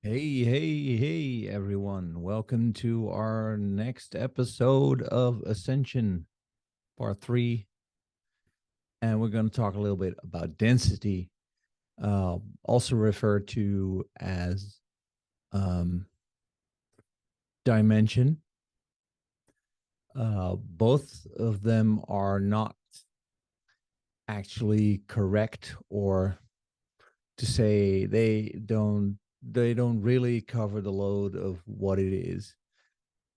Hey, everyone. Welcome to our next episode of Ascension, part three. And we're going to talk a little bit about density, also referred to as um, dimension. Both of them are not actually correct, or to say they don't really cover the load of what it is.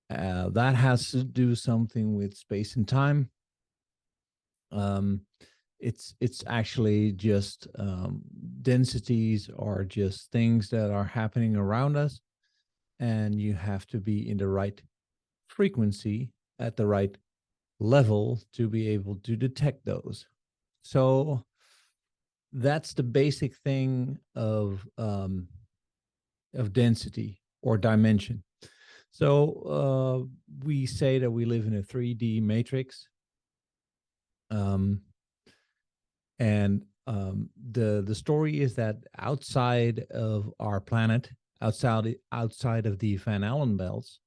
That has to do something with space and time. Um, it's actually just densities are just things that are happening around us, and you have to be in the right frequency at the right level to be able to detect those. So that's the basic thing of density or dimension. So we say that we live in a 3D matrix. Um, and the story is that outside of our planet, outside of the Van Allen belts,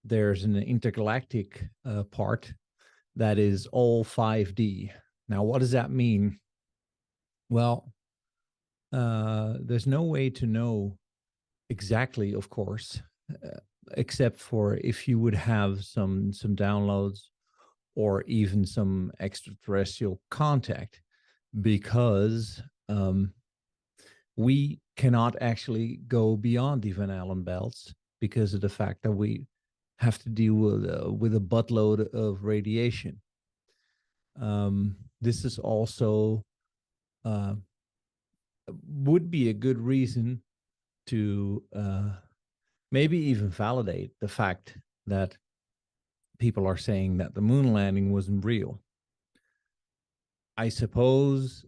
there's an intergalactic part that is all 5D. Now, what does that mean? Well, there's no way to know exactly, of course, except for if you would have some downloads or even some extraterrestrial contact, because we cannot actually go beyond the Van Allen belts because of the fact that we have to deal with a buttload of radiation. This is also uh, would be a good reason to maybe even validate the fact that people are saying that the moon landing wasn't real. I suppose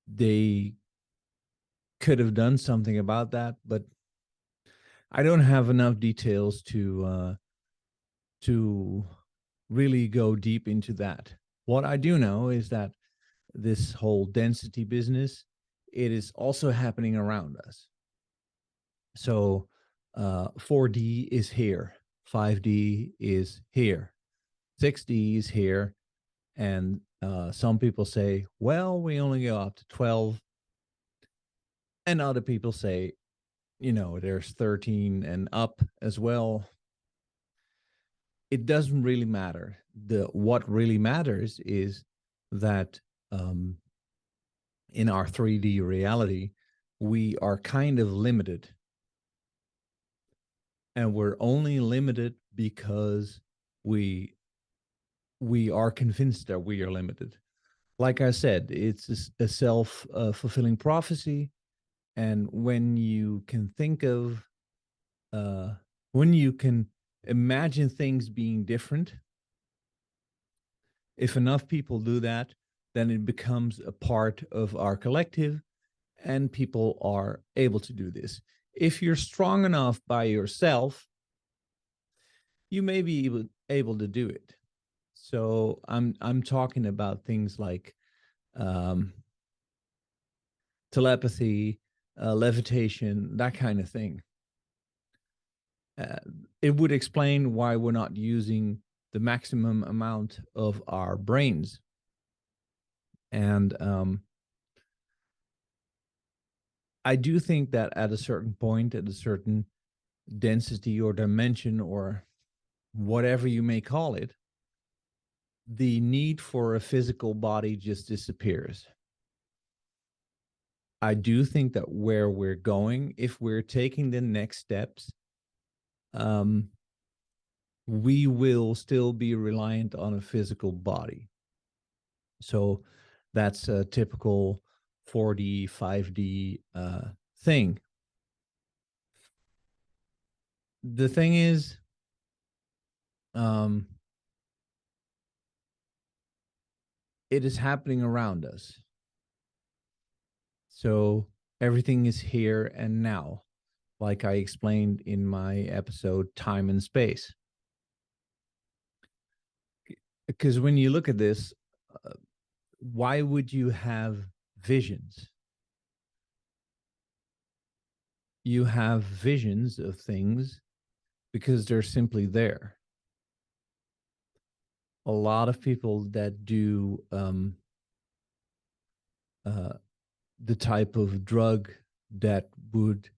they could have done something about that, but I don't have enough details to really go deep into that. What I do know is that this whole density business, it is also happening around us. So 4D is here, 5D is here, 6D is here, and some people say, well, we only go up to 12, and other people say, there's 13 and up as well. It doesn't really matter. What really matters is that in our 3D reality, we are kind of limited. And we're only limited because we we are convinced that we are limited. Like I said, it's a self fulfilling prophecy. And when you can think of, uh, when you can imagine things being different, if enough people do that, then it becomes a part of our collective, and people are able to do this. If you're strong enough by yourself, you may be able to do it. So I'm talking about things like um, telepathy, levitation, that kind of thing. Uh, it would explain why we're not using the maximum amount of our brains. And I do think that at a certain point, at a certain density or dimension, or whatever you may call it, the need for a physical body just disappears. I do think that where we're going, if we're taking the next steps, um, we will still be reliant on a physical body. So that's a typical 4D, 5D thing. The thing is, um, it is happening around us. So everything is here and now, like I explained in my episode, Time and Space. Because when you look at this, uh, why would you have visions? you have visions of things because they're simply there. A lot of people that do uh, the type of drug that would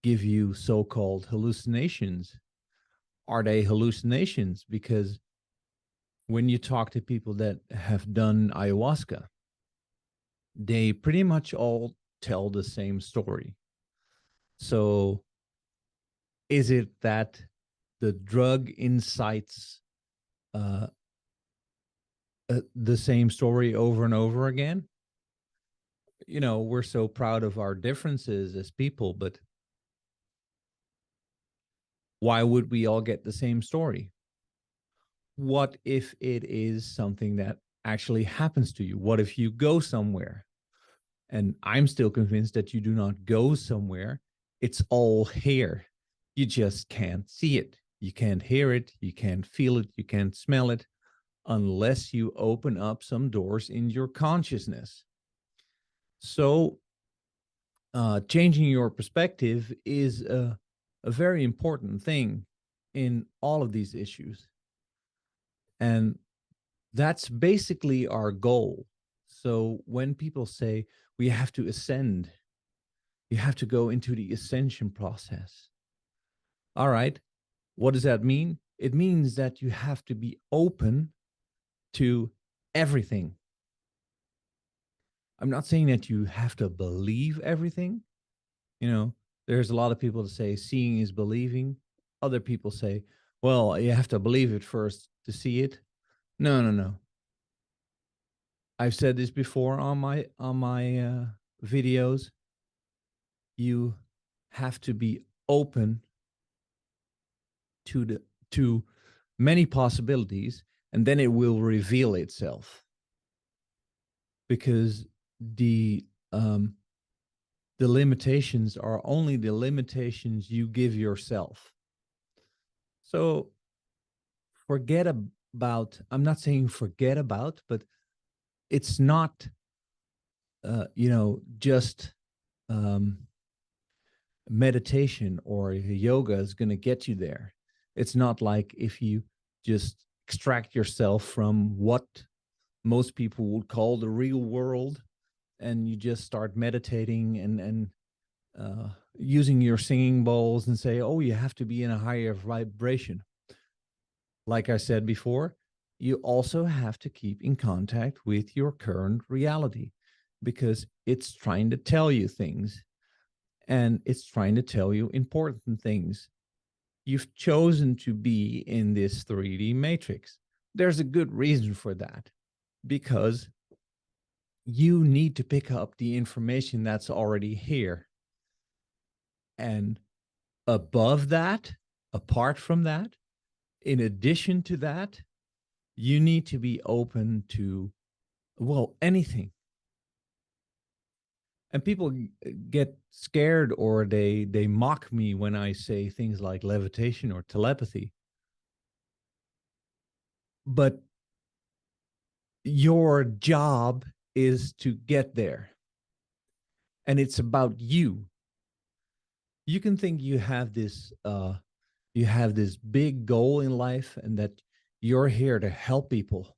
give you so-called hallucinations, are they hallucinations? Because when you talk to people that have done ayahuasca, they pretty much all tell the same story. So is it that the drug incites uh, the same story over and over again? You know, we're so proud of our differences as people, but why would we all get the same story? What if it is something that actually happens to you? What if you go somewhere? And I'm still convinced that you do not go somewhere. It's all here. You just can't see it. You can't hear it. You can't feel it. You can't smell it unless you open up some doors in your consciousness. So, changing your perspective is a very important thing in all of these issues. And that's basically our goal. So when people say we have to ascend, you have to go into the ascension process. All right. What does that mean? It means that you have to be open to everything. I'm not saying that you have to believe everything. You know, there's a lot of people that say seeing is believing. Other people say, well, you have to believe it first to see it. No, no, no. I've said this before on my videos. You have to be open to the to many possibilities, and then it will reveal itself. Because the um, the limitations are only the limitations you give yourself. So forget about. I'm not saying forget about, but it's not just um, meditation or yoga is going to get you there. It's not like if you just extract yourself from what most people would call the real world and you just start meditating and using your singing bowls and say, oh, you have to be in a higher vibration. Like I said before, you also have to keep in contact with your current reality because it's trying to tell you things and it's trying to tell you important things. You've chosen to be in this 3D matrix. There's a good reason for that because you need to pick up the information that's already here. And above that, apart from that, in addition to that, you need to be open to, well, anything. And people get scared or they mock me when I say things like levitation or telepathy. But your job is to get there. And it's about you. You can think you have this big goal in life and that you're here to help people.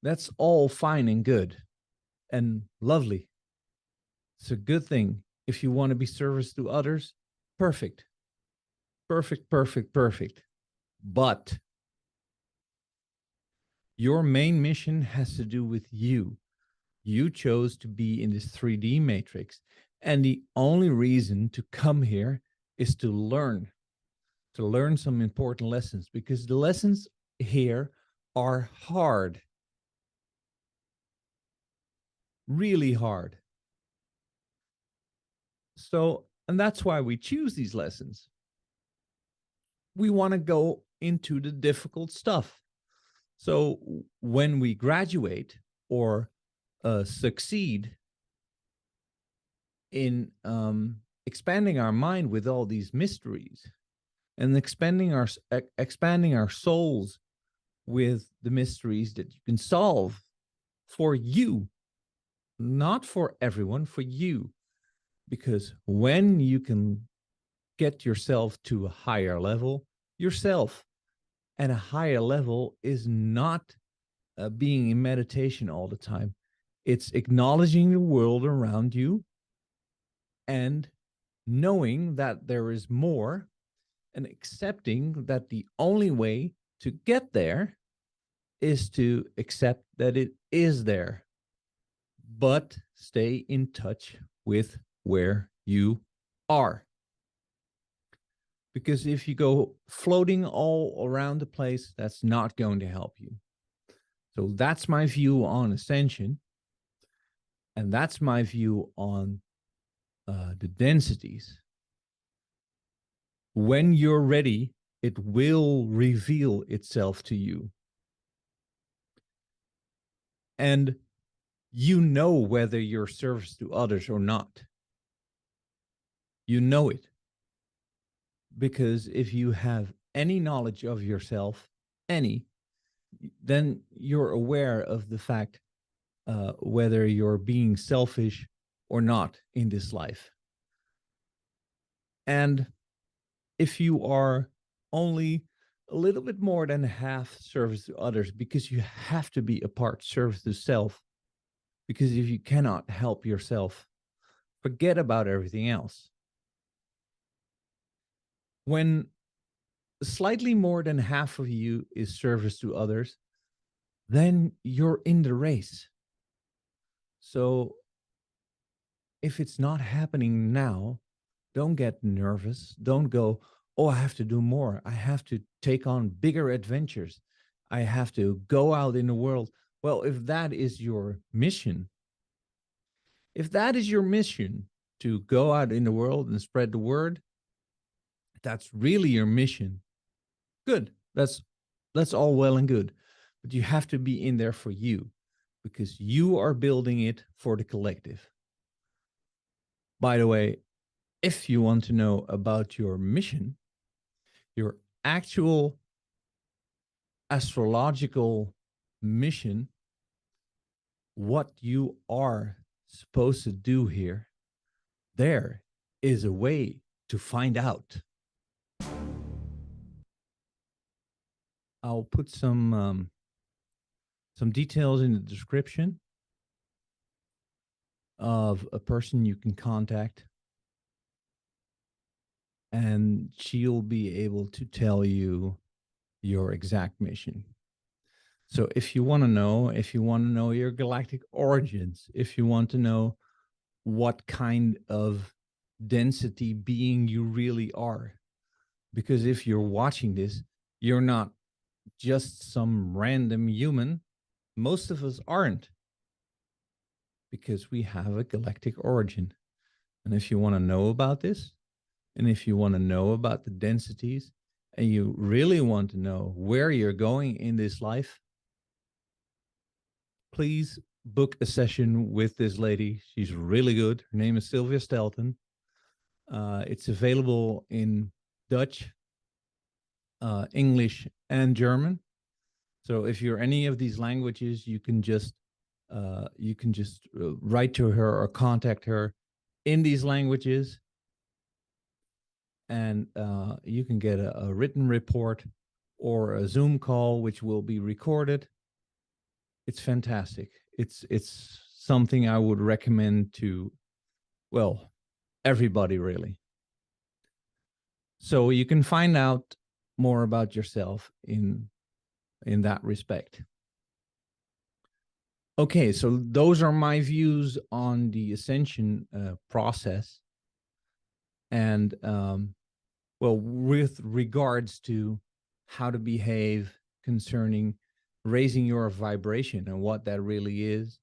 That's all fine and good and lovely. It's a good thing. If you want to be service to others, perfect. Perfect, perfect, perfect. But your main mission has to do with you. You chose to be in this 3D matrix. And the only reason to come here is to learn some important lessons because the lessons here are hard, really hard. So, and that's why we choose these lessons. We want to go into the difficult stuff. So when we graduate or succeed in expanding our mind with all these mysteries and expanding our souls with the mysteries that you can solve for you, not for everyone, for you. Because when you can get yourself to a higher level yourself. And a higher level is not being in meditation all the time. It's acknowledging the world around you and knowing that there is more and accepting that the only way to get there is to accept that it is there, but stay in touch with where you are. Because if you go floating all around the place, that's not going to help you. So that's my view on ascension. And that's my view on the densities. When you're ready, it will reveal itself to you. And you know whether you're service to others or not. You know it. Because if you have any knowledge of yourself, then you're aware of the fact whether you're being selfish or not in this life. And if you are only a little bit more than half service to others, because you have to be a part service to self, because if you cannot help yourself, forget about everything else. When slightly more than half of you is service to others, then you're in the race. So if it's not happening now, don't get nervous. Don't go, oh, I have to do more. I have to take on bigger adventures. I have to go out in the world. Well, if that is your mission, to go out in the world and spread the word, that's really your mission. Good. That's all well and good. But you have to be in there for you, because you are building it for the collective. By the way, if you want to know about your mission, your actual astrological mission, what you are supposed to do here, there is a way to find out. I'll put some details in the description of a person you can contact, and she'll be able to tell you your exact mission. So if you want to know your galactic origins, if you want to know what kind of density being you really are, because if you're watching this, you're not just some random human. Most of us aren't, because we have a galactic origin. And if you want to know about this, and if you want to know about the densities, and you really want to know where you're going in this life, please book a session with this lady. She's really good. Her name is Sylvia Stelton. It's available in Dutch, English, and German. So if you're any of these languages, you can just write to her or contact her in these languages, and you can get a written report or a Zoom call, which will be recorded. It's fantastic. It's something I would recommend to, well, everybody really. So you can find out more about yourself in that respect. Okay, so those are my views on the ascension process. And well, with regards to how to behave concerning raising your vibration and what that really is,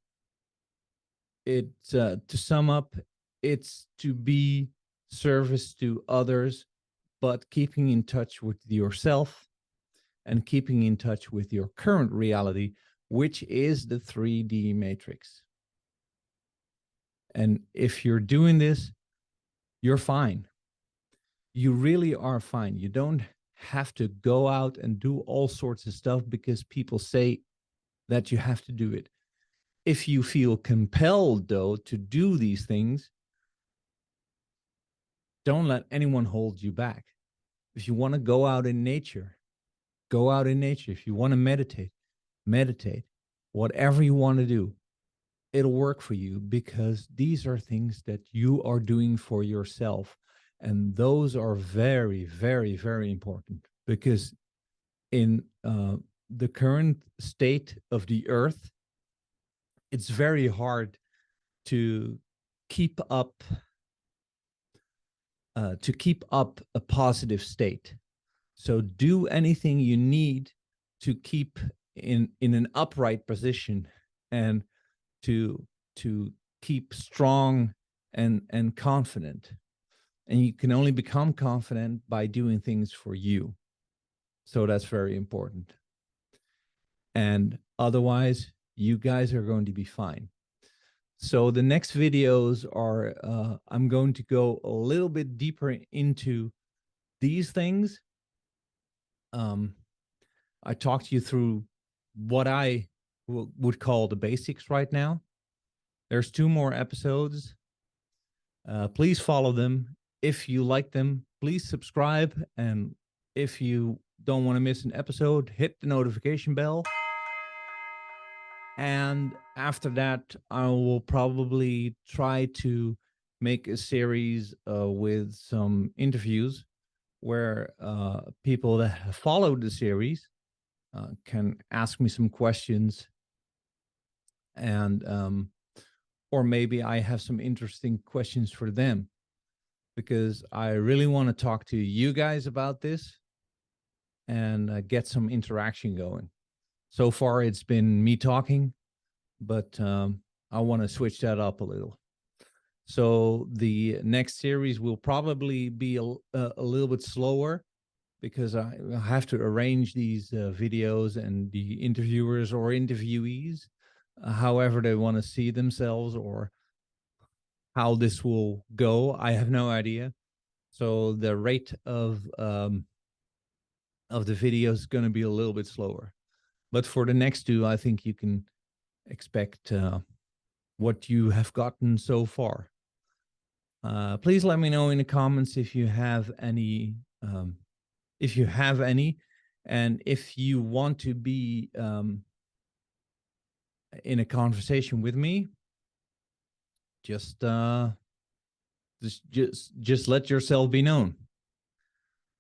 it's to sum up, it's to be service to others, but keeping in touch with yourself and keeping in touch with your current reality, which is the 3D matrix. And if you're doing this, you're fine. You really are fine. You don't have to go out and do all sorts of stuff because people say that you have to do it. If you feel compelled, though, to do these things, don't let anyone hold you back. If you want to go out in nature, go out in nature. If you want to meditate, meditate. Whatever you want to do, it'll work for you, because these are things that you are doing for yourself. And those are very, very, very important, because in the current state of the earth, it's very hard to keep up a positive state. So do anything you need to keep in an upright position, and to keep strong and confident. And you can only become confident by doing things for you. So that's very important. And otherwise, you guys are going to be fine. So the next videos are, I'm going to go a little bit deeper into these things. I talked you through what I would call the basics right now. There's 2 more episodes. Please follow them. If you like them, please subscribe. And if you don't want to miss an episode, hit the notification bell. And after that, I will probably try to make a series with some interviews where people that have followed the series can ask me some questions. And or maybe I have some interesting questions for them, because I really want to talk to you guys about this and get some interaction going. So far, it's been me talking, but I want to switch that up a little. So the next series will probably be a little bit slower, because I have to arrange these videos and the interviewers or interviewees, however they want to see themselves, or how this will go. I have no idea. So the rate of the video is going to be a little bit slower. But for the next 2, I think you can expect what you have gotten so far. Please let me know in the comments if you have any, and if you want to be in a conversation with me. Just let yourself be known.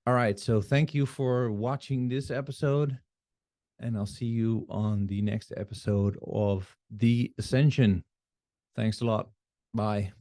All right, so thank you for watching this episode, and I'll see you on the next episode of The Ascension. Thanks a lot. Bye.